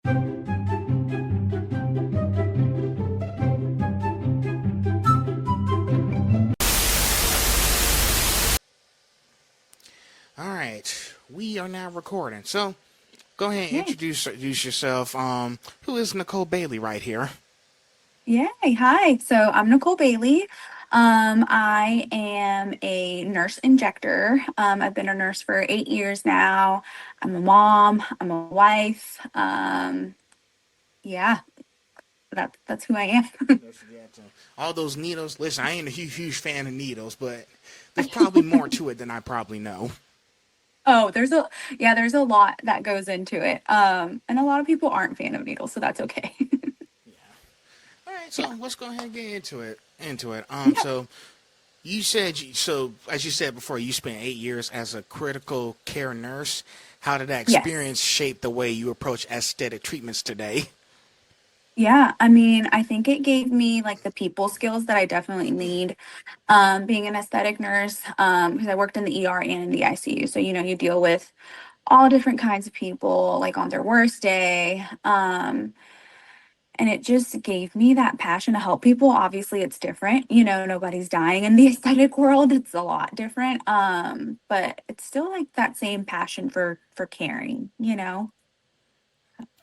All right, we are now recording. So go ahead and Yay. introduce yourself. Who is Nicole Bailey right here? Yay. Hi. So I'm Nicole Bailey. I am a nurse injector. I've been a nurse for 8 years now. I'm a mom. I'm a wife. Yeah, that's who I am. All those needles. Listen, I ain't a huge fan of needles, but there's probably more to it than I probably know. Oh, there's a lot that goes into it. And a lot of people aren't fan of needles, so that's okay. All right, Yeah. so let's go ahead and get into it. Yeah. So you said so as you said before, you spent 8 years as a critical care nurse. How did that Yes. experience shape the way you approach aesthetic treatments today? Yeah, I mean, I think it gave me like the people skills that I definitely need being an aesthetic nurse because I worked in the ER and in the ICU. So, you deal with all different kinds of people like on their worst day. And it just gave me that passion to help people. Obviously, it's different. Nobody's dying in the aesthetic world. It's a lot different. But it's still like that same passion for caring.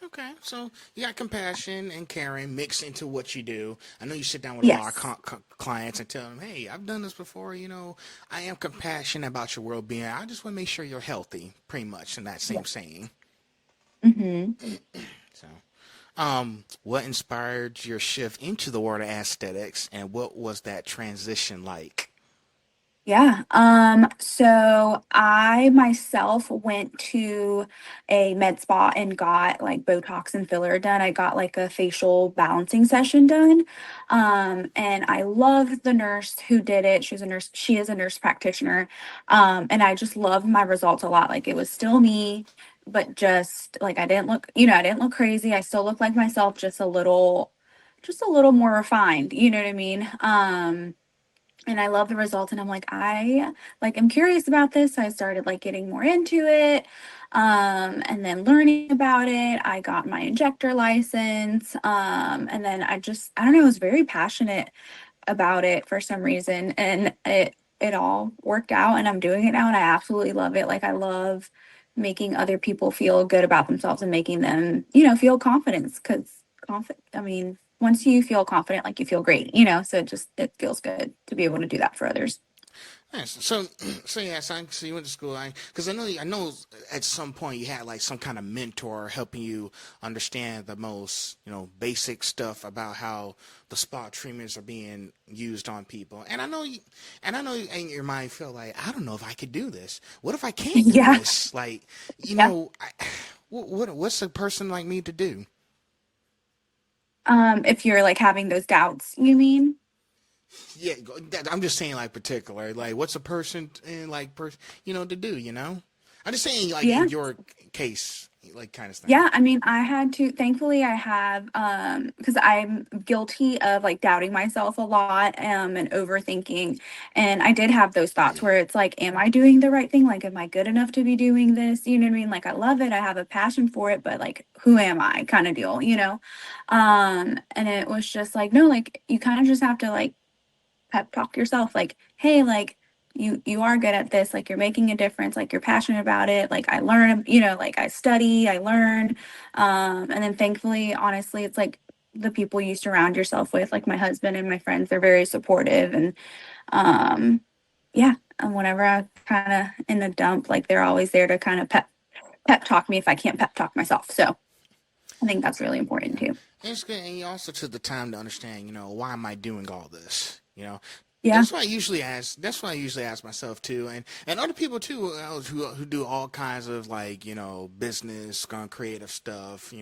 Okay, so you got compassion and caring mixed into what you do. I know you sit down with a lot of Yes. clients and tell them, "Hey, I've done this before. I am compassionate about your well-being. I just want to make sure you're healthy." Pretty much in that same Yes. saying. Hmm. So, what inspired your shift into the world of aesthetics, and what was that transition like? Yeah. So I myself went to a med spa and got like Botox and filler done. I got like a facial balancing session done. And I loved the nurse who did it. She is a nurse practitioner. And I just loved my results a lot. Like it was still me, but just like I didn't look crazy. I still look like myself, just a little more refined. You know what I mean? And I love the results, and I'm like, I'm curious about this. So I started like getting more into it. And then learning about it. I got my injector license. And then I don't know, I was very passionate about it for some reason. And it all worked out, and I'm doing it now and I absolutely love it. Like I love making other people feel good about themselves and making them, feel confidence because I mean, once you feel confident, like you feel great. So it feels good to be able to do that for others. Nice. So, so yeah, so you went to school, because I know at some point you had like some kind of mentor helping you understand the most, basic stuff about how the spa treatments are being used on people. And I know in your mind feel like, I don't know if I could do this. What if I can't do Yeah. this? Like, Yeah. what's a person like me to do? If you're like having those doubts, you mean? Yeah, I'm just saying like particular, like what's a person and like to do, I'm just saying like Yeah. in your case, like kind of thing. Yeah, I mean, I had to, thankfully I have, because I'm guilty of like doubting myself a lot, and overthinking. And I did have those thoughts where it's like, am I doing the right thing? Like, am I good enough to be doing this? You know what I mean? Like, I love it. I have a passion for it, but like, who am I kind of deal? And it was just like, no, like, you kind of just have to like pep talk yourself like, hey, like you are good at this, like you're making a difference, like you're passionate about it, like I learn, like I study, I learn. And then thankfully, honestly, it's like the people you surround yourself with, like my husband and my friends, they're very supportive. And um yeah, and whenever I kind of in the dump, like they're always there to kind of pep talk me if I can't pep talk myself. So I think that's really important Yeah, too. and it's good, and you also took the time to understand, why am I doing all this? Yeah. That's why I usually ask myself too, and other people too, who do all kinds of like business, creative stuff.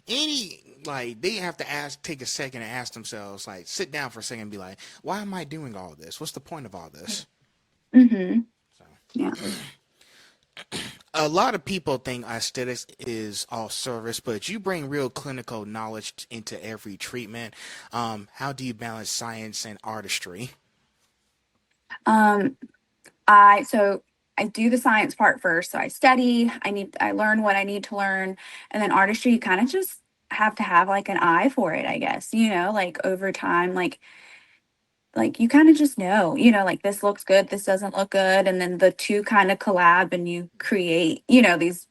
Any like they have to take a second and ask themselves, like sit down for a second and be like, why am I doing all this? What's the point of all this? Mm-hmm. So Yeah. a lot of people think aesthetics is all service, but you bring real clinical knowledge into every treatment. How do you balance science and artistry? Um, I so I do the science part first. So I study, I learn what I need to learn. And then artistry, you kind of just have to have like an eye for it, I guess, like over time, like you kind of just know, like this looks good, this doesn't look good. And then the two kind of collab and you create, these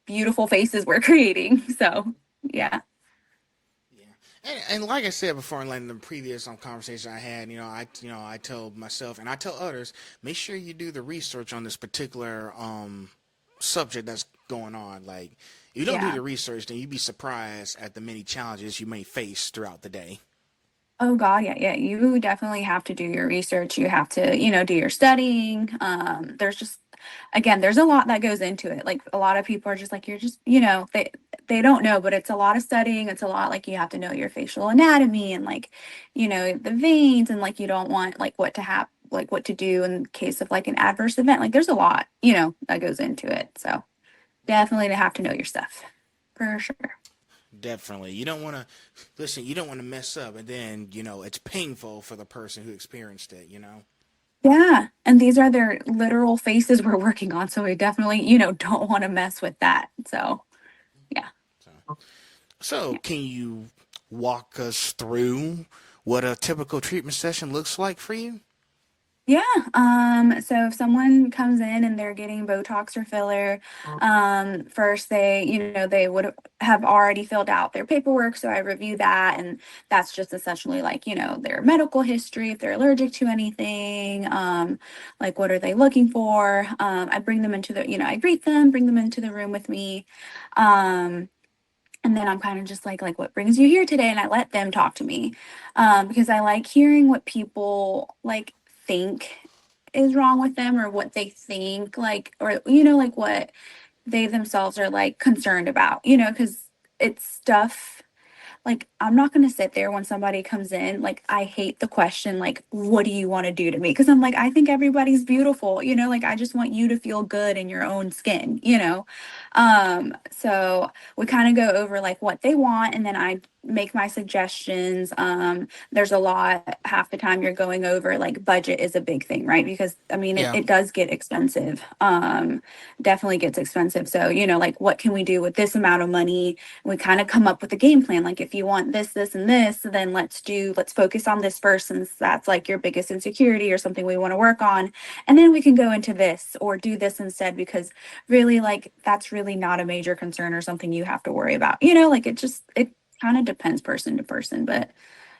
beautiful faces we're creating. So yeah. Yeah, and like I said before, in like the previous conversation I had, I tell myself and I tell others, make sure you do the research on this particular subject that's going on. Like, if you don't do Yeah. the research, then you'd be surprised at the many challenges you may face throughout the day. Oh God, yeah, yeah. You definitely have to do your research. You have to, do your studying. There's just again, there's a lot that goes into it. Like a lot of people are just like, you're just, they don't know, but it's a lot of studying. It's a lot like you have to know your facial anatomy and like, the veins and like you don't want like what to do in case of like an adverse event. Like there's a lot, that goes into it. So definitely to have to know your stuff for sure. Definitely, you don't want to listen. You don't want to mess up, and then it's painful for the person who experienced it. Yeah, and these are their literal faces we're working on, so we definitely, don't want to mess with that. So, yeah. So, so can you walk us through what a typical treatment session looks like for you? Yeah. So if someone comes in and they're getting Botox or filler, first they would have already filled out their paperwork. So I review that and that's just essentially like, their medical history, if they're allergic to anything, like what are they looking for? I bring them into I greet them, bring them into the room with me. Um, and then I'm kind of just like what brings you here today? And I let them talk to me, because I like hearing what people like think is wrong with them or what they think like or like what they themselves are like concerned about, because it's stuff like I'm not going to sit there when somebody comes in like I hate the question like what do you want to do to me, because I'm like I think everybody's beautiful, like I just want you to feel good in your own skin, so we kind of go over like what they want and then I make my suggestions. There's a lot, half the time you're going over like budget is a big thing, right? Because I mean it, Yeah. it does get expensive, definitely gets expensive. So like what can we do with this amount of money? We kind of come up with a game plan. Like if you want this and this, then let's focus on this first, since that's like your biggest insecurity or something we want to work on. And then we can go into this or do this instead, because really like that's really not a major concern or something you have to worry about. Like it kind of depends person to person, but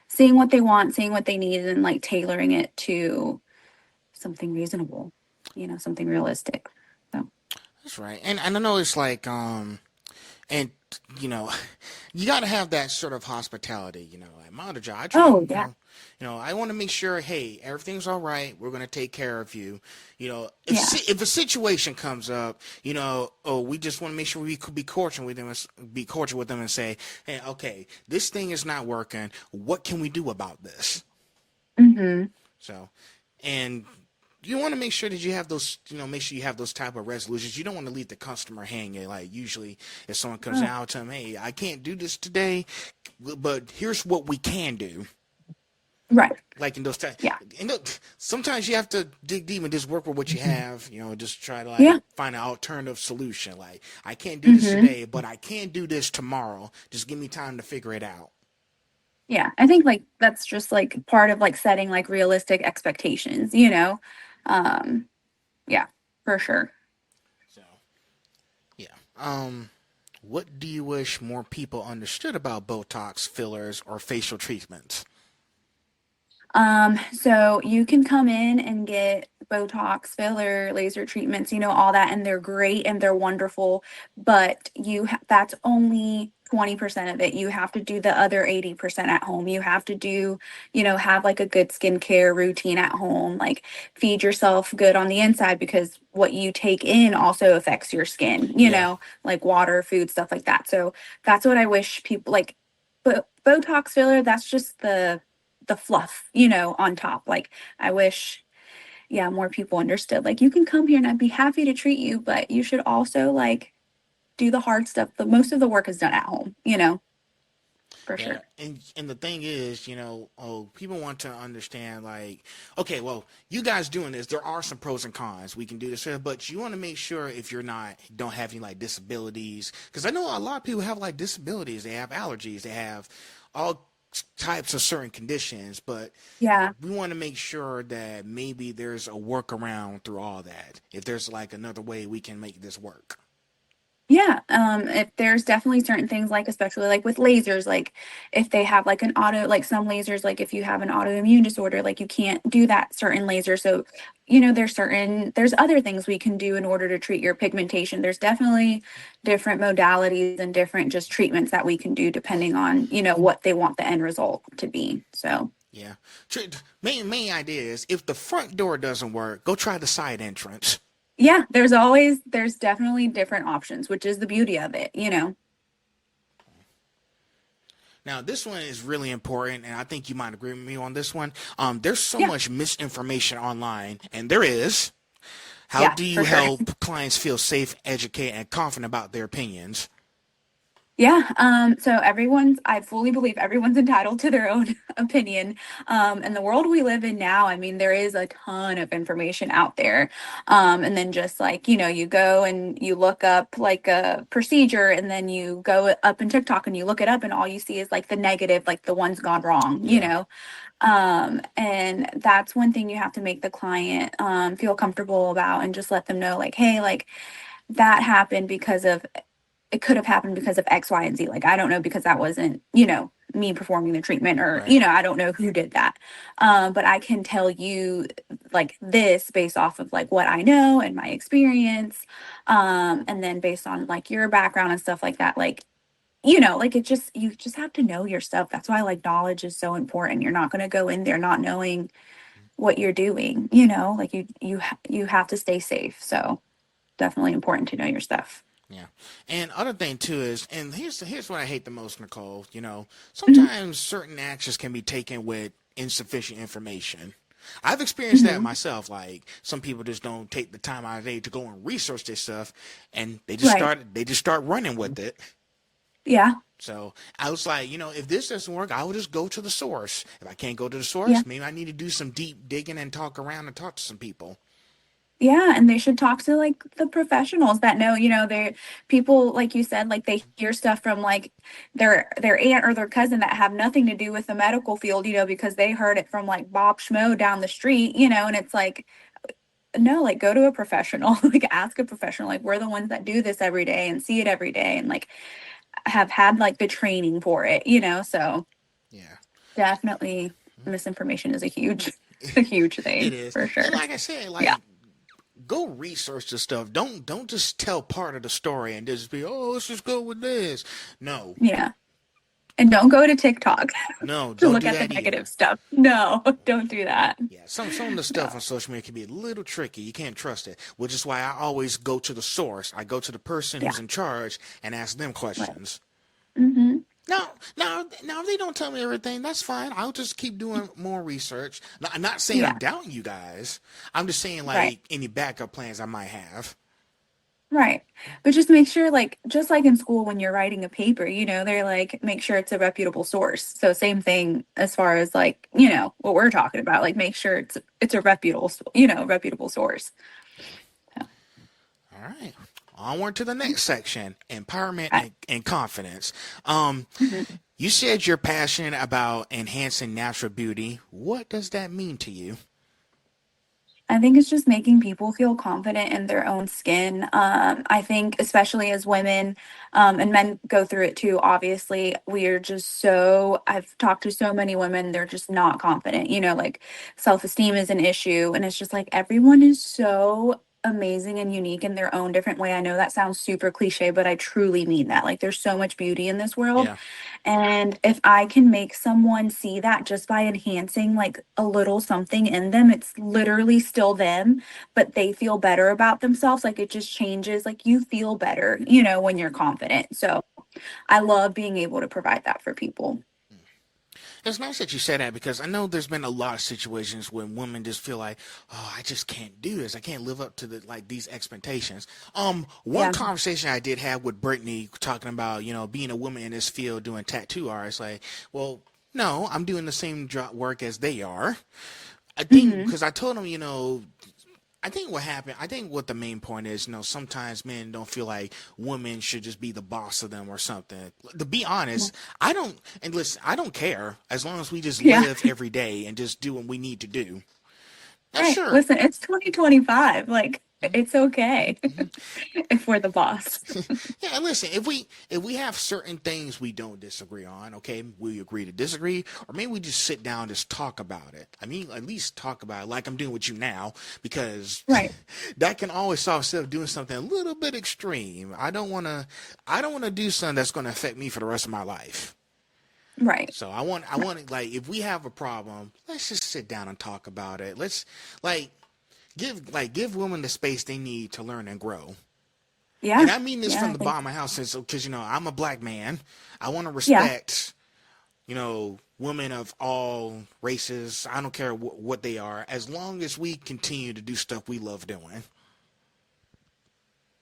seeing what they want, seeing what they need, and like tailoring it to something reasonable, something realistic. So, That's right. And I know it's like and you know you got to have that sort of hospitality. Like my other job, I try oh and yeah, I want to make sure, hey, everything's all right. We're gonna take care of you. yeah. If a situation comes up, oh, we just want to make sure we could be cordial with them, and say, hey, okay, this thing is not working. What can we do about this? Mm-hmm. So, and you want to make sure that you have those, make sure you have those type of resolutions. You don't want to leave the customer hanging. Like usually, if someone comes Oh, out to them, hey, I can't do this today, but here's what we can do. right. Like in those times, Yeah. sometimes you have to dig deep and just work with what you have. Just try to like Yeah. find an alternative solution. Like I can't do this Mm-hmm. today, but I can do this tomorrow. Just give me time to figure it out. Yeah, I think like that's just like part of like setting like realistic expectations. Um, yeah, for sure. So yeah. What do you wish more people understood about Botox, fillers, or facial treatments? So you can come in and get Botox, filler, laser treatments, all that, and they're great and they're wonderful, but that's only 20% of it. You have to do the other 80% at home. You have to have like a good skincare routine at home, like feed yourself good on the inside, because what you take in also affects your skin, Yeah. like water, food, stuff like that. So that's what I wish people like. But Botox filler, that's just the fluff, on top. Like I wish, yeah, more people understood. Like you can come here and I'd be happy to treat you, but you should also like do the hard stuff. But most of the work is done at home. for Yeah, sure. and the thing is, people want to understand like, okay, well, you guys doing this, there are some pros and cons. We can do this here, but you want to make sure if you're not don't have any like disabilities, because I know a lot of people have like disabilities, they have allergies, they have all types of certain conditions, but Yeah. we want to make sure that maybe there's a workaround through all that. If there's like another way we can make this work. Yeah, if there's definitely certain things like especially like with lasers, like if they have like an auto like some lasers, like if you have an autoimmune disorder, like you can't do that certain laser. So, there's other things we can do in order to treat your pigmentation. There's definitely different modalities and different just treatments that we can do depending on, what they want the end result to be. So Yeah. Main idea is if the front door doesn't work, go try the side entrance. yeah, there's definitely different options, which is the beauty of it. Now, this one is really important, and I think you might agree with me on this one. There's so Yeah, much misinformation online, and there is. How yeah, do you for sure. help clients feel safe, educated, and confident about their opinions? Yeah, so I fully believe everyone's entitled to their own opinion. And the world we live in now, I mean, there is a ton of information out there. And then just like, you go and you look up like a procedure and then you go up in TikTok and you look it up and all you see is like the negative, like the one's gone wrong, you Yeah, know? And that's one thing you have to make the client feel comfortable about and just let them know like, hey, like that happened because of it could have happened because of X, Y, and Z. Like, I don't know because that wasn't, me performing the treatment or, right. I don't know who did that. But I can tell you like this based off of like what I know and my experience. And then based on like your background and stuff like that, like, like you just have to know your stuff. That's why like knowledge is so important. You're not going to go in there not knowing what you're doing, like you have to stay safe. So definitely important to know your stuff. Yeah, and other thing too is, and here's what I hate the most, Nicole. Mhm. Sometimes certain actions can be taken with insufficient information. I've experienced that Mhm. myself. Like some people just don't take the time out of the day to go and research this stuff, and Right. they just start running with it. Yeah. So I was like, if this doesn't work, I will just go to the source. If I can't go to the Yeah. source, maybe I need to do some deep digging and talk around and talk to some people. Yeah. And they should talk to like the professionals that know, they people, like you said, like they hear stuff from like their aunt or their cousin that have nothing to do with the medical field, because they heard it from like Bob Schmo down the street, and it's like, no, like go to a professional, like ask a professional. Like we're the ones that do this every day and see it every day and like have had like the training for it. So Yeah. definitely misinformation is a huge, a huge It thing is. for And sure. like I said, Yeah. like go research the stuff. Don't just tell part of the story and just be, oh, let's just go with this. No, Yeah. And don't go to TikTok no, to don't look do at the that negative either. stuff. No, don't do that. Yeah, some of the stuff No. on social media can be a little tricky. You can't trust it, which is why I always go to the source. I go to the person Yeah. who's in charge and ask them Right. questions. Mm-hmm. Now, if they don't tell me everything, that's fine. I'll just keep doing more research. I'm not saying I'm Yeah. doubting you guys. I'm just saying Right. like any backup plans I might have. Right. But just make sure, like, just like in school when you're writing a paper, they're like, make sure it's a reputable source. So same thing as far as like, what we're talking about. Like, make sure it's a reputable source. Yeah. So, All right. Onward to the next section, empowerment I, and confidence. Um, mhm. you said you're passionate about enhancing natural beauty. What does that mean to you? I think it's just making people feel confident in their own skin. I think, especially as women, and men go through it too, obviously, I've talked to so many women, they're just not confident, like self esteem is an issue. And it's just like everyone is so amazing and unique in their own different way. I know that sounds super cliche, but I truly mean that. Like, there's so much beauty in this world. Yeah. And if I can make someone see that just by enhancing like a little something in them, it's literally still them, but they feel better about themselves. Like it just changes, like you feel better, when you're confident. So I love being able to provide that for people. It's nice that you said that because I know there's been a lot of situations when women just feel like, oh, I just can't do this. I can't live up to these expectations. One Yeah. conversation I did have with Brittany talking about, being a woman in this field doing tattoo art. It's like, well, no, I'm doing the same work as they are. I think Hmm. because I told them, I think what happened, I think what the main point is, sometimes men don't feel like women should just be the boss of them or something. To be honest, I don't, and listen, I don't care as long as we just Yeah. live every day and just do what we need to do. Now, Right. sure. Listen, it's 2025. Like, it's okay Mhm. if we're the boss. Yeah, and listen, if we have certain things we don't disagree on, okay, we agree to disagree, or maybe we just sit down and just talk about it. I mean, at least talk about it like I'm doing with you now, because Right. that can always solve instead of doing something a little bit extreme. I don't wanna do something that's gonna affect me for the rest of my life. Right. So I want like if we have a problem, let's just sit down and talk about it. Let's like give women the space they need to learn and grow. Yeah. And I mean this Yeah, from I the think. bottom of my house, because I'm a black man. I want to Yeah. respect women of all races. I don't care what they are, as long as we continue to do stuff we love doing.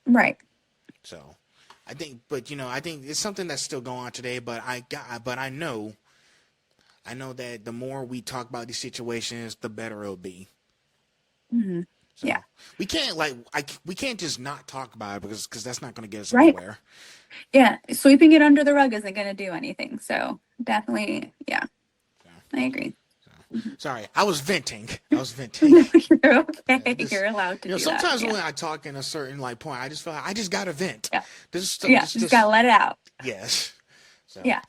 Right. So, I think it's something that's still going on today. But I know that the more we talk about these situations, the better it'll be. Hmm. Yeah. So we can't just not talk about it because that's not going to get us Right. anywhere. Yeah. Sweeping it under the rug isn't going to do anything. So definitely, yeah, I agree. Mhm. Sorry, I was venting. I was venting. No, you're Yeah, okay. this, You're allowed to do that. sometimes Yeah. when I talk in a certain point, I just feel like I just gotta vent. Yeah. Yeah. Just got to This, let it out. yes. So, Yeah.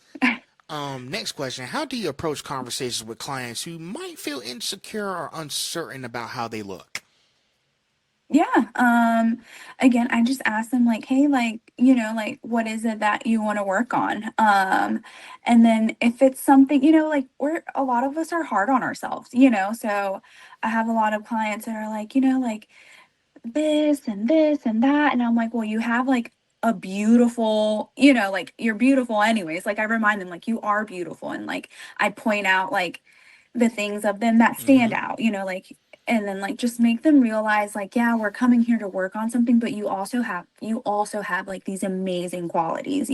next question: how do you approach conversations with clients who might feel insecure or uncertain about how they look? Yeah. Again, I just ask them like, hey, like, like what is it that you want to work on? And then if it's something, like we're a lot of us are hard on ourselves, so I have a lot of clients that are like, like this and this and that. And I'm like, well, you have like a beautiful, like you're beautiful anyways. Like I remind them like you are beautiful. And like I point out like the things of them that stand Mm-hmm. out, like and then like just make them realize like, yeah, we're coming here to work on something, but you also have like these amazing qualities,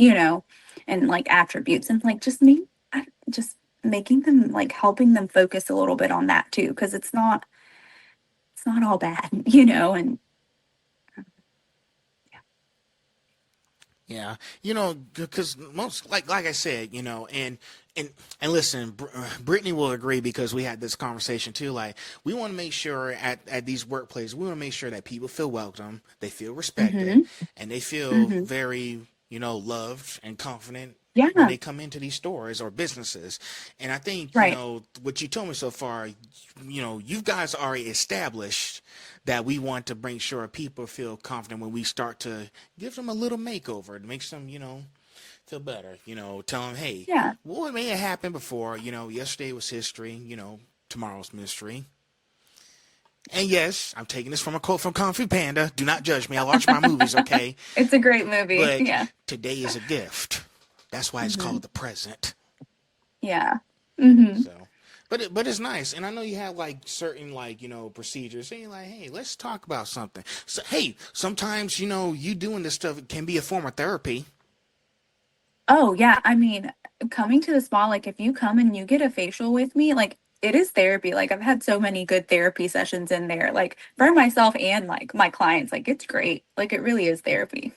and like attributes and like just making them like helping them focus a little bit on that too, because it's not all bad, and Yeah, because most like I said, and and listen, Brittany will agree because we had this conversation too. Like we want to make sure at these workplaces, we want to make sure that people feel welcome, they feel respected, mm-hmm, and they feel mm-hmm. very loved and confident when Yeah, they come into these stores or businesses. And I think right. what you told me so far, you guys already established that we want to make sure people feel confident when we start to give them a little makeover to make them, feel better. Tell them, hey, Yeah. what may have happened before, yesterday was history, tomorrow's mystery. And yes, I'm taking this from a quote from Kung Fu Panda. Do not judge me. I watch my movies, okay? It's a great movie. But Yeah. today is a gift. That's why it's Hmm. called the present. Yeah. Hmm. So, but it's nice, and I know you have like certain procedures. Saying like, hey, let's talk about something. So, hey, sometimes you doing this stuff can be a form of therapy. Oh, yeah. I mean, coming to the spa, like if you come and you get a facial with me, like it is therapy. Like I've had so many good therapy sessions in there, like for myself and like my clients. Like it's great. Like it really is therapy.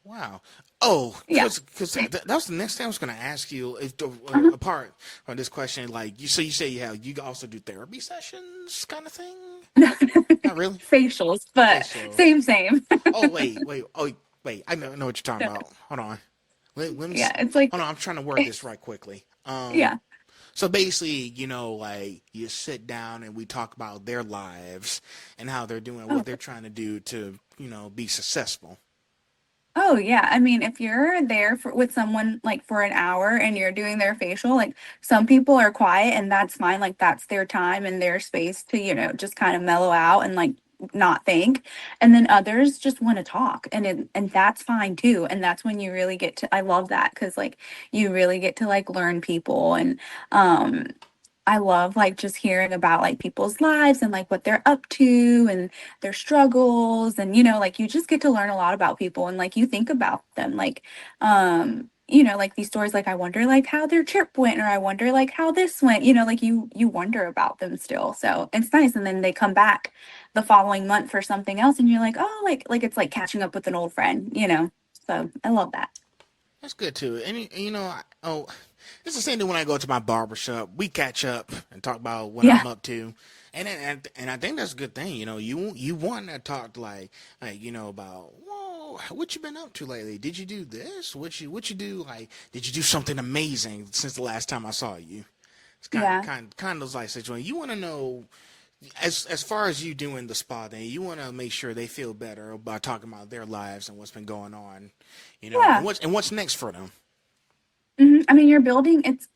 Wow. Oh, Yeah. because that was the next thing I was going to ask you. If Uh-huh. apart from this question, like you say you also do therapy sessions, kind of thing. Not really. Facials, but Facials. same. Oh wait. Oh wait. I know what you're talking about. Hold on. Let me. Yeah. It's like, Hold on. I'm trying to word this right quickly. yeah. So basically, like you sit down and we talk about their lives and how they're doing, Oh, what they're trying to do to, be successful. Oh yeah, I mean, if you're there with someone like for an hour and you're doing their facial, like some people are quiet and that's fine. Like that's their time and their space to, just kind of mellow out and like not think. And then others just want to talk, and that's fine too. And that's when you really get to, I love that, because like you really get to like learn people. And um I love like just hearing about like people's lives and like what they're up to and their struggles. And like you just get to learn a lot about people, and like you think about them, like like these stories, like I wonder like how their trip went, or I wonder like how this went, like you wonder about them still. So it's nice. And then they come back the following month for something else, and you're like, oh, like it's like catching up with an old friend. So I love that. That's good too. And oh, it's the same thing when I go to my barber shop. We catch up and talk about what Yeah. I'm up to, and I think that's a good thing. You want to talk like about, whoa, what you been up to lately? Did you do this? What you do? Like, did you do something amazing since the last time I saw you? It's Yeah. kind of those like situations. You want to know, as far as you doing the spa thing, you want to make sure they feel better by talking about their lives and what's been going on, and Yeah. what's next for them. I mean, you're building, it's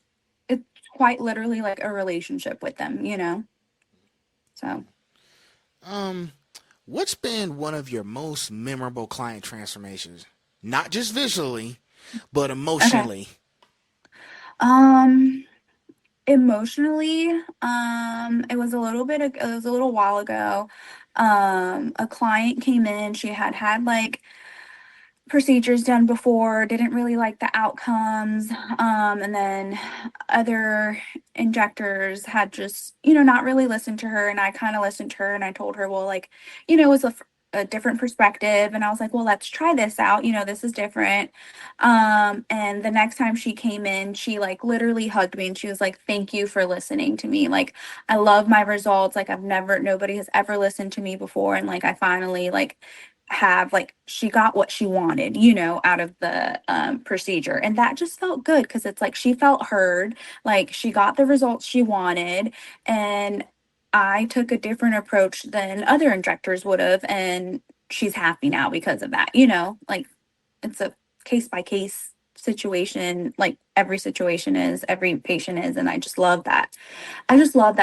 quite literally like a relationship with them. So, Um, what's been one of your most memorable client transformations? Not just visually, but okay. emotionally. Um, Emotionally, it was a little while ago. A client came in, she had had like procedures done before, didn't really like the outcomes. And then other injectors had just, not really listened to her. And I kind of listened to her, and I told her, well, like, it was a different perspective. And I was like, well, let's try this out. This is different. And the next time she came in, she like literally hugged me, and she was like, thank you for listening to me. Like, I love my results. Like, nobody has ever listened to me before. And like, I finally like have like she got what she wanted, out of the procedure. And that just felt good, because it's like she felt heard, like she got the results she wanted. And I took a different approach than other injectors would have, and she's happy now because of that. Like it's a case by case situation, like every situation is, every patient is. And I just love that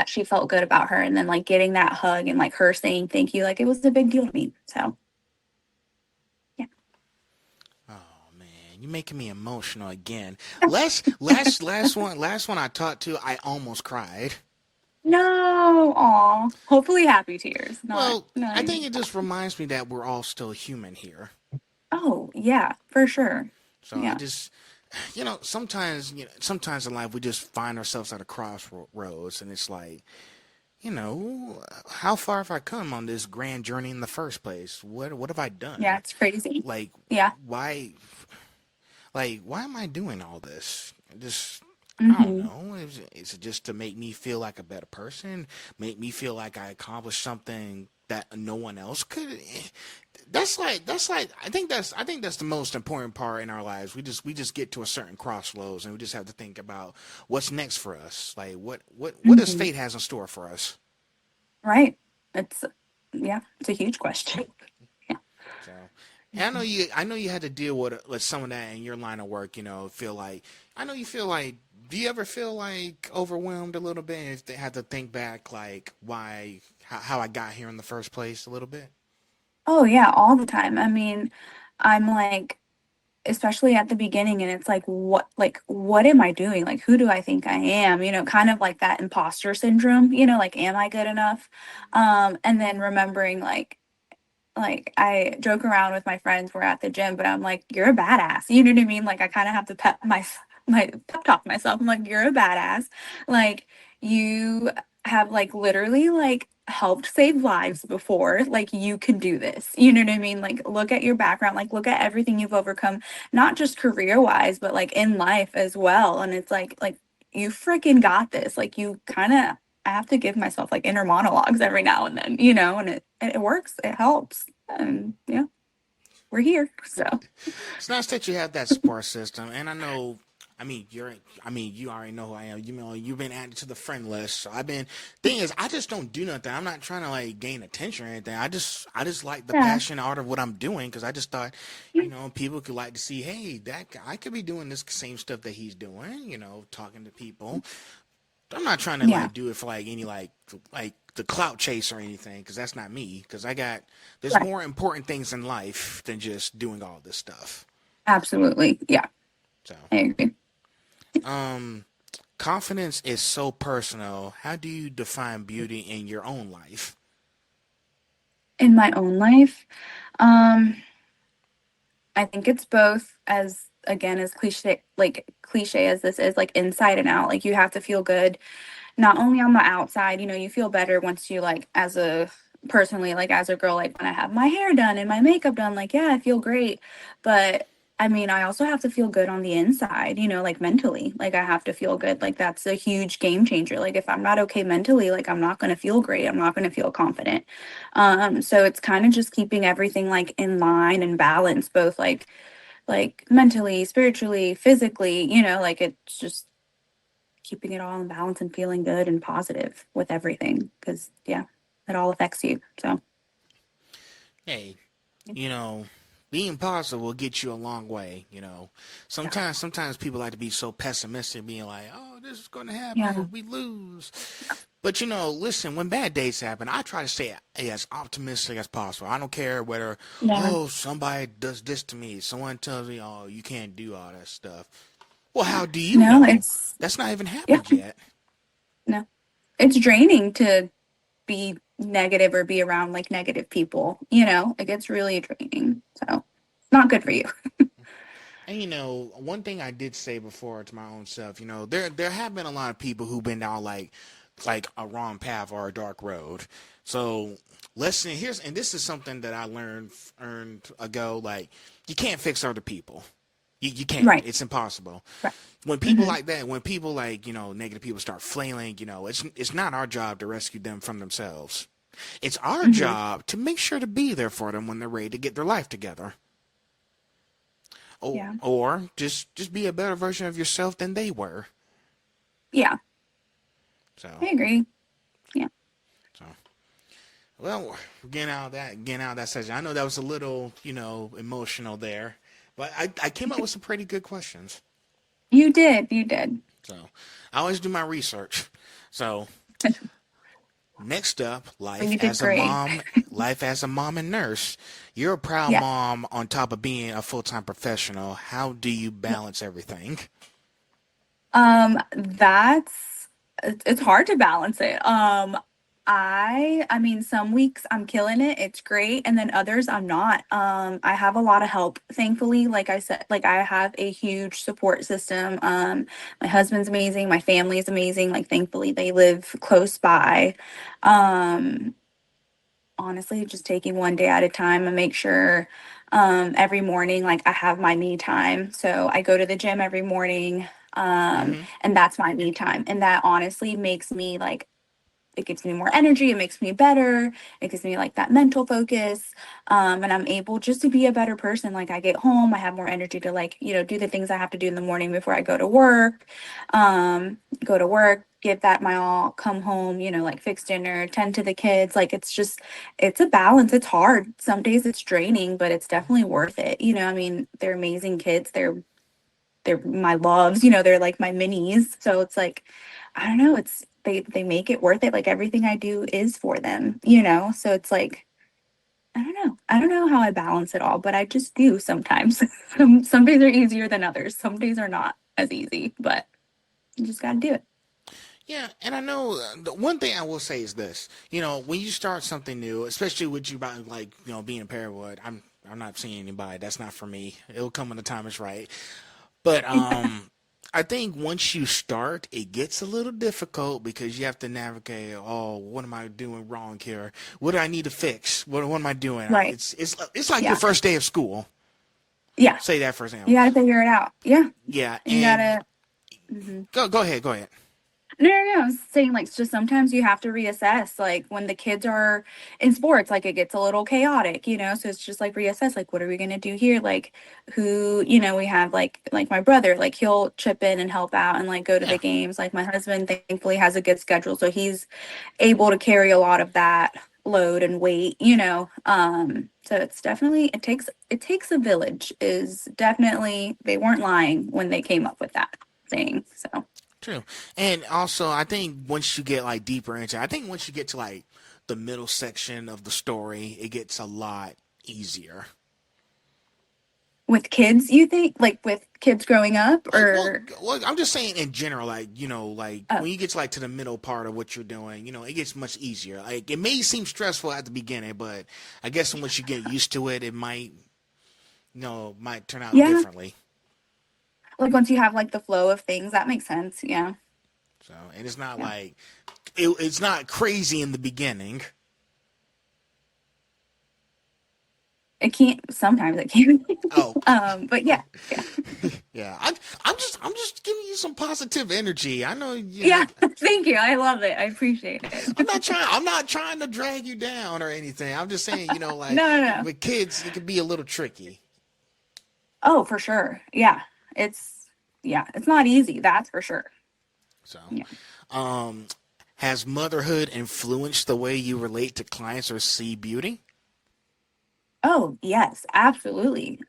she felt good about her, and then like getting that hug and like her saying thank you, like it was a big deal to me. So yeah. Oh man, you're making me emotional again. Last one I talked to, I almost cried. No, aw. Hopefully happy tears, not Well, not I think any. it just reminds me that we're all still human here. Oh, yeah, for sure. So I Yeah. just, sometimes in life we just find ourselves at a crossroads, and it's like, how far have I come on this grand journey in the first place? What have I Yeah, done? it's crazy. Like, Yeah. why why am I doing all this? Just, I don't Mhm. know. Is it just to make me feel like a better person? Make me feel like I accomplished something that no one else could? That's like I think that's the most important part in our lives. We just get to a certain crossroads, and we just have to think about what's next for us. Like, what does Mhm. fate has in store for us? Right. It's yeah, it's a huge question. Yeah. So, and I know you had to deal with some of that in your line of work. Feel like, I know you feel like. Do you ever feel like overwhelmed a little bit? If they had to think back, like why, how I got here in the first place, a little bit. Oh, yeah, all the time. I mean, I'm like, especially at the beginning, and it's like what am I doing? Like, who do I think I am? Kind of like that imposter syndrome, like am I good enough? And then remembering like I joke around with my friends, we're at the gym, but I'm like, you're a badass. You know what I mean? Like I kind of have to my pep talk myself. I'm like, you're a badass. Like you have like literally like helped save lives before. Like you can do this. You know what I mean? Like look at your background, like look at everything you've overcome, not just career wise, but like in life as well. And it's like you freaking got this. Like you kind of I have to give myself like inner monologues every now and then, and it works. It helps. And yeah, we're here. So It's nice that you have that support system, and I know. I mean, you already know who I am. You've been added to the friend list. So I've been. Thing is, I just don't do nothing. I'm not trying to like gain attention or anything. I just like the yeah. passion art of what I'm doing, because I just thought, people could like to see, hey, that guy, I could be doing this same stuff that he's doing. Talking to people. I'm not trying to Yeah. like do it for like any like the clout chase or anything, because that's not me. Because there's Right. more important things in life than just doing all this stuff. Absolutely. Yeah, So, I agree. um, confidence is so personal. How do you define beauty in your own life? In my own life, um, I think it's both, as again as cliche as this is, like inside and out. Like you have to feel good not only on the outside, you feel better once you like as a personally, like as a girl, like when I have my hair done and my makeup done, like yeah, I feel great. But I mean, I also have to feel good on the inside, like mentally. Like I have to feel good. Like that's a huge game changer. Like if I'm not okay mentally, like I'm not going to feel great. I'm not going to feel confident. So it's kind of just keeping everything like in line and balance, both like mentally, spiritually, physically, like it's just keeping it all in balance and feeling good and positive with everything because yeah, it all affects you. So Hey, you know, being positive will get you a long way. yeah, Sometimes people like to be so pessimistic, being like, "Oh, this is going to yeah, happen. We lose." But listen, when bad days happen, I try to stay as optimistic as possible. I don't care whether, yeah. oh, somebody does this to me. Someone tells me, oh, you can't do all that stuff. Well, how do you No, know? it's That's not even yeah, happened yet. no, it's draining to be negative or be around like negative people. It gets really draining. So it's not good for you. And one thing I did say before to my own self, there have been a lot of people who've been down like a wrong path or a dark road. So listen, and this is something that I learned ago. Like you can't fix other people. You can't. Right. It's impossible. Right. When people Hmm. like that, when people like negative people start flailing, it's not our job to rescue them from themselves. It's our Hmm. job to make sure to be there for them when they're ready to get their life together. Yeah. Or just be a better version of yourself than they were. Yeah. So I agree. Yeah. so well, getting out of that session. I know that was a little emotional there, but I came up with some pretty good questions. You did. You did. So I always do my research. So next up, But you did great. life as a mom and nurse. You're a proud Yeah. mom on top of being a full-time professional. How do you balance everything? That's it's hard to balance it. I mean some weeks I'm killing it. It's great and then others I'm not. I have a lot of help thankfully. Like I said, like I have a huge support system. My husband's amazing, my family is amazing. Like thankfully they live close by. Um Honestly just taking one day at a time and make sure every morning like I have my me time. So I go to the gym every morning, Mm-hmm. and that's my me time, and that honestly makes me like it gives me more energy, it makes me better, it gives me like that mental focus, and I'm able just to be a better person. Like I get home, I have more energy to like do the things I have to do in the morning before I go to work, give that my all, come home, like fix dinner, tend to the kids. Like it's a balance. It's hard some days, it's draining, but it's definitely worth it. I mean they're amazing kids, they're my loves, they're like my minis. So it's like, I don't know, it's they make it worth it. Like everything I do is for them. So it's like, I don't know. I don't know how I balance it all, but I just do sometimes. Some days are easier than others. Some days are not as easy, but you just got to do it. Yeah, and I know the one thing I will say is this: when you start something new, especially with you about like being a parenthood, I'm not seeing anybody. That's not for me. It'll come when the time is right. But I think once you start, it gets a little difficult because you have to navigate. Oh, what am I doing wrong here? What do I need to fix? What am I doing? Right. It's like your Yeah. first day of school. Yeah. Say that for You example. got to figure it out. Yeah. Yeah, You got and to. Mhm. go ahead. No, no, no. I was saying like it's just sometimes you have to reassess. Like when the kids are in sports, like it gets a little chaotic. So it's just like reassess. Like what are we gonna do here? Like who, we have like my brother, like he'll chip in and help out and like go to the Yeah. games. Like my husband thankfully has a good schedule, so he's able to carry a lot of that load and weight. So it's definitely it takes a village is definitely they weren't lying when they came up with that saying. So true. And also, I think once you get like deeper into, I think once you get to like the middle section of the story, it gets a lot easier. With kids, you think? Like with kids growing up Like, well, or well, I'm just saying in general, like like oh, when you get to like to the middle part of what you're doing, it gets much easier. Like it may seem stressful at the beginning, but I guess once you get used to it, it might, might turn out yeah. differently. Like once you have like the flow of things, that makes sense. Yeah. So, and it's not Yeah. like it's not crazy in the beginning. Sometimes it can be. Oh, But yeah, yeah. yeah. I'm just giving you some positive energy. I know. Yeah, Yeah. Thank you. I love it. I appreciate I'm it. not trying. I'm not trying to drag you down or anything. I'm just saying, like No, no, no. with kids, it can be a little tricky. Oh, for sure. Yeah. It's it's not easy, that's for sure. So, Yeah. um, has motherhood influenced the way you relate to clients or see beauty? Oh, yes, absolutely.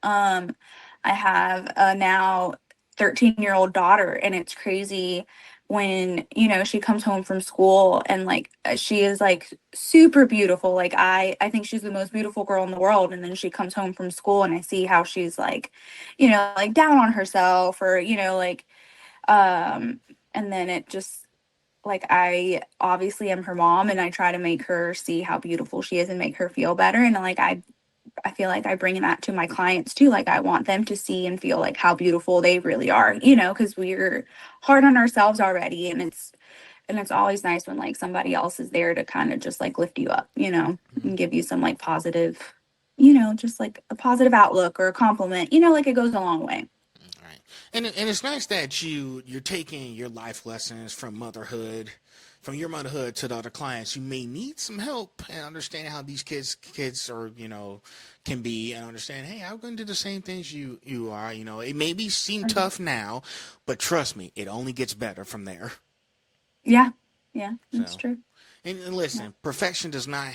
I have a now 13-year-old daughter, and it's crazy when, she comes home from school and like she is like super beautiful. Like I think she's the most beautiful girl in the world. And then she comes home from school and I see how she's like, like down on herself or, like um and then it just like I obviously am her mom and I try to make her see how beautiful she is and make her feel better. And like I feel like I bring that to my clients too. Like I want them to see and feel like how beautiful they really are, because we're hard on ourselves already. And it's always nice when like somebody else is there to kind of just like lift you up, Mhm. and give you some like positive, just like a positive outlook or a compliment, like it goes a long way. Right. And it's nice that you're taking your life lessons from your motherhood to the other clients who may need some help and understanding how these kids are, can be and understand, hey, I'm going to do the same things you are. It may be seem Mhm. tough now, but trust me, it only gets better from there. Yeah. Yeah, that's So, true. and Yeah. listen, perfection does not,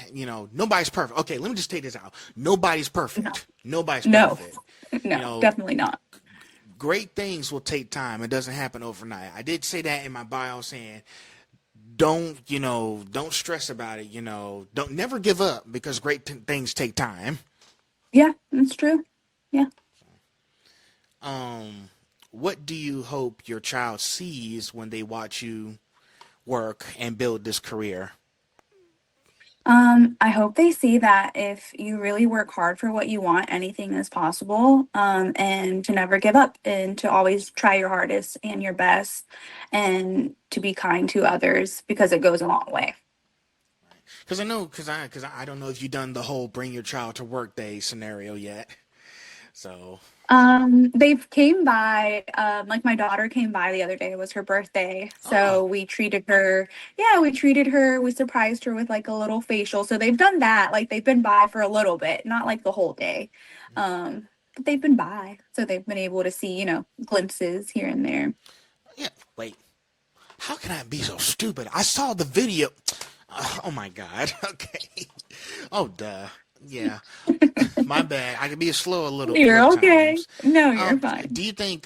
nobody's perfect. Okay, let me just take this out. Nobody's No, perfect. Nobody's no, perfect. You no, know, definitely not. great things will take time. It doesn't happen overnight. I did say that in my bio saying, don't stress about it. Don't never give up because things take time. Yeah, that's true. Yeah. Um, what do you hope your child sees when they watch you work and build this career? I hope they see that if you really work hard for what you want, anything is possible. And to never give up and to always try your hardest and your best and to be kind to others because it goes a long way. Because I know, because I don't know if you've done the whole bring your child to work day scenario yet. So, They've came by, like my daughter came by the other day. It was her birthday. oh, So we treated her, yeah, we surprised her with like a little facial. So they've done that. Like they've been by for a little bit, not like the whole day. But they've been by. So they've been able to see, glimpses here and there. yeah. Wait, how can I be so stupid? I saw the video. Oh my god. Okay. Oh duh. Yeah. My bad. I can be slow a little You're okay. times. No, you're fine. Do you think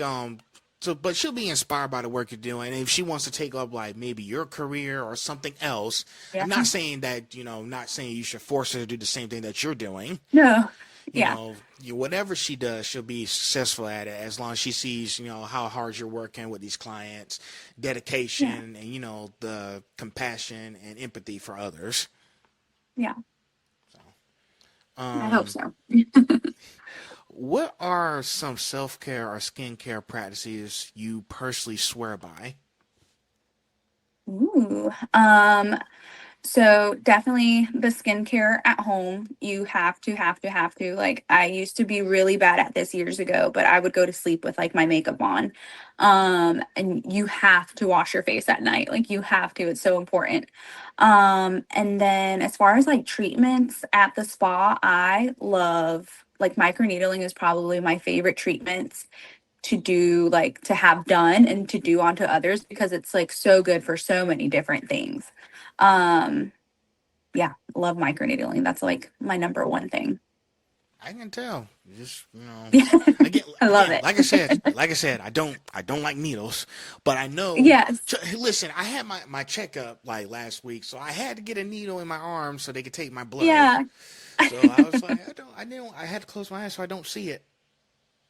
so but she'll be inspired by the work you're doing. And if she wants to take up like maybe your career or something else, I'm Yeah. not saying that, not saying you should force her to do the same thing that you're doing. No. Yeah. Whatever she does, she'll be successful at it as long as she sees, how hard you're working with these clients, Yeah. dedication, and the compassion and empathy for others. Yeah. I hope Um, so. what are some self care or skincare practices you personally swear by? Ooh. So definitely the skincare at home. You have to. Like I used to be really bad at this years ago, but I would go to sleep with like my makeup on. And you have to wash your face at night. Like you have to. It's so important. And then as far as like treatments at the spa, I love like microneedling is probably my favorite treatments to do like to have done and to do onto others because it's like so good for so many different things. Um yeah, love microneedling. That's like my number one thing. I can tell. Just Yeah, again, I love again, it. like I said, I don't like needles, but I know. Yes. Listen, I had my checkup like last week, so I had to get a needle in my arm so they could take my blood. Yeah. So I was like, I had to close my eyes so I don't see it.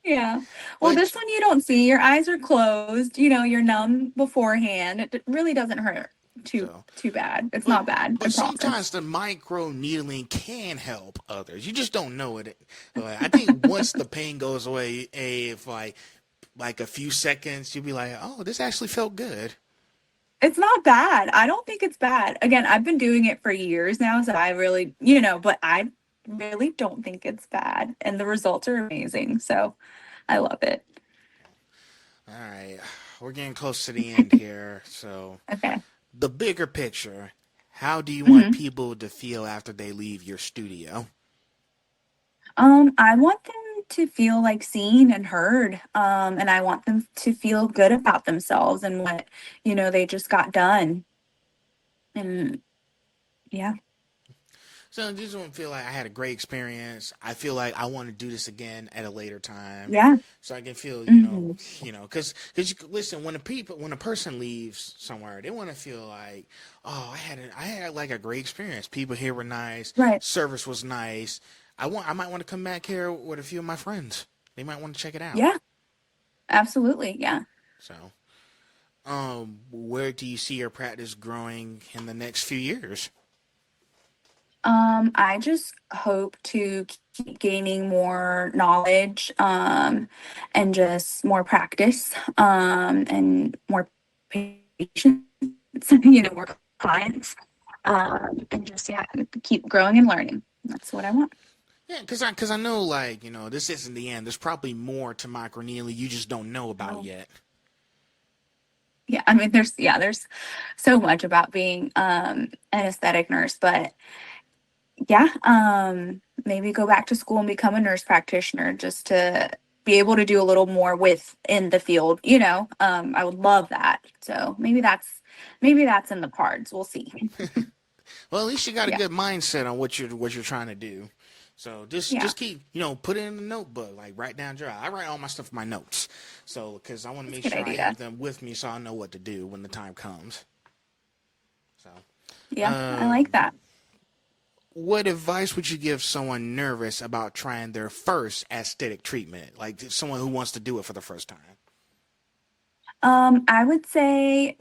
Yeah. Well, But this one you don't see. Your eyes are closed. You're numb beforehand. It really doesn't hurt so, too bad. It's but not bad, I but promise. sometimes the micro needling can help others. You just don't know it. Like, I think once the pain goes away, if like a few seconds, you'll be like, oh, this actually felt good. It's not bad. I don't think it's bad. Again, I've been doing it for years now, so I really, but I really don't think it's bad. And the results are amazing. So I love it. All right, we're getting close to the end here. So, Okay. the bigger picture, how do you want hmm people to feel after they leave your studio? I want them to feel like seen and heard. And I want them to feel good about themselves and what, they just got done. And yeah. So, I just want to feel like I had a great experience. I feel like I want to do this again at a later time, Yeah. so I can feel, hmm because listen, when a person leaves somewhere, they want to feel like, oh, I had like a great experience. People here were nice, Right. service was nice. I might want to come back here with a few of my friends. They might want to check it out. Yeah. Absolutely. Yeah. So, where do you see your practice growing in the next few years? I just hope to keep gaining more knowledge, and just more practice, and more patience, more clients, and just, yeah, keep growing and learning. That's what I want. Yeah, because I know like this isn't the end. There's probably more to microneedling you just don't know about Oh, yet. yeah. I mean, there's so much about being, an aesthetic nurse, but yeah, maybe go back to school and become a nurse practitioner just to be able to do a little more within the field. I would love that. So maybe that's in the cards. We'll see. Well, at least you got a Yeah. good mindset on what you're trying to do. So Yeah. just keep put it in the notebook, like write down your. I write all my stuff in my notes, so because I want to That's a make good sure I idea. have them with me, so I know what to do when the time comes. So, Yeah, I like um, that. what advice would you give someone nervous about trying their first aesthetic treatment, like someone who wants to do it for the first time? I would say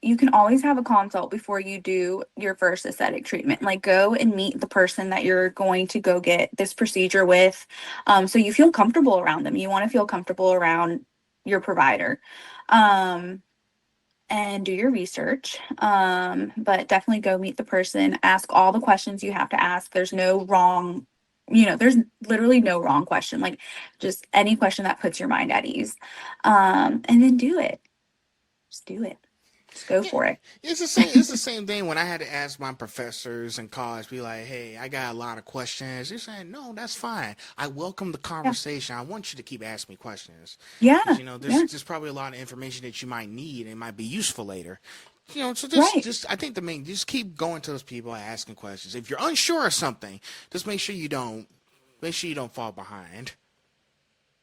you can always have a consult before you do your first aesthetic treatment. Like, go and meet the person that you're going to go get this procedure with. So you feel comfortable around them. You want to feel comfortable around your provider. Um, and do your research. But definitely go meet the person, ask all the questions you have to ask. There's literally no wrong question. Like, just any question that puts your mind at ease. And then do it. Just do it. Just go Yeah, for it. it's the same. It's the same thing when I had to ask my professors in college, be like, "Hey, I got a lot of questions." They're saying, "No, that's fine. I welcome the Yeah. conversation. I want you to keep asking me questions because Yeah. there's Yeah. there's probably a lot of information that you might need and it might be useful later." So just Right. just I think the main just keep going to those people and asking questions. If you're unsure of something, just make sure you don't fall behind.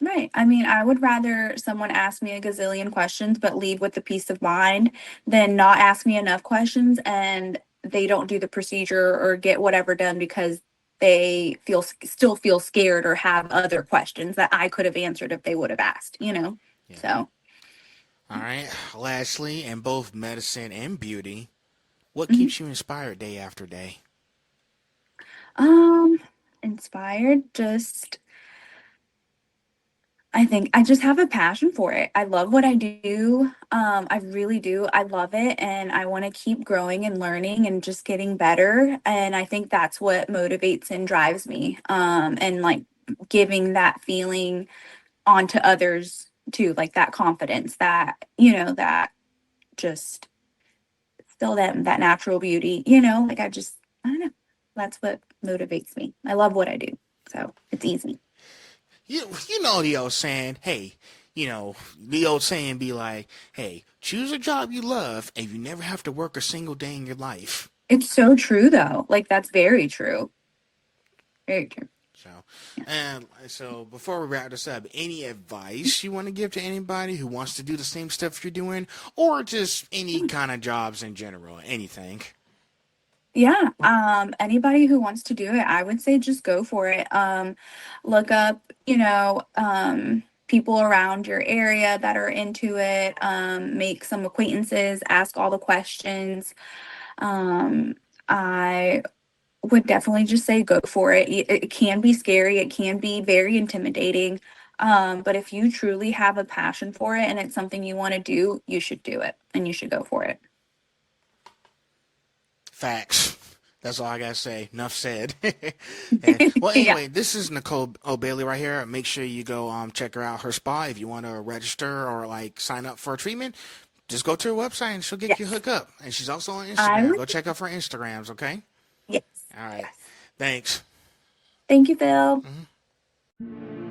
Right. I mean, I would rather someone ask me a gazillion questions but leave with the peace of mind than not ask me enough questions and they don't do the procedure or get whatever done because they still feel scared or have other questions that I could have answered if they would have asked. Yeah. So, All right. Lastly, in both medicine and beauty, what mhm. keeps you inspired day after day? um, Inspired, just I think I just have a passion for it. I love what I do. I really do. I love it and I want to keep growing and learning and just getting better. And I think that's what motivates and drives me. And like giving that feeling onto others too, like that confidence, that just still that natural beauty. Like I don't know. That's what motivates me. I love what I do. So it's easy. You know the old saying, hey, the old saying be like, hey, choose a job you love and you never have to work a single day in your life. It's so true though. Like that's very true. Very true. So, and so before we wrap this up, any advice you want to give to anybody who wants to do the same stuff you're doing, or just any kind of jobs in general, anything? Yeah, anybody who wants to do it, I would say just go for it. Look up, people around your area that are into it, make some acquaintances, ask all the questions. Um, I would definitely just say go for it. It can be scary, it can be very intimidating. But if you truly have a passion for it and it's something you want to do, you should do it and you should go for it. Facts. That's all I gotta say. Enough said. Yeah. Well, Yeah. anyway, this is Nicole O'Bailey right here. Make sure you go check her out her spa if you want to register or like sign up for a treatment. Just go to her website and she'll get you Yes. hooked up. And she's also on I Instagram. would. Go check out her Instagrams. Okay. Yes. All right. Yes. Thanks. Thank you, Phil. Mhm.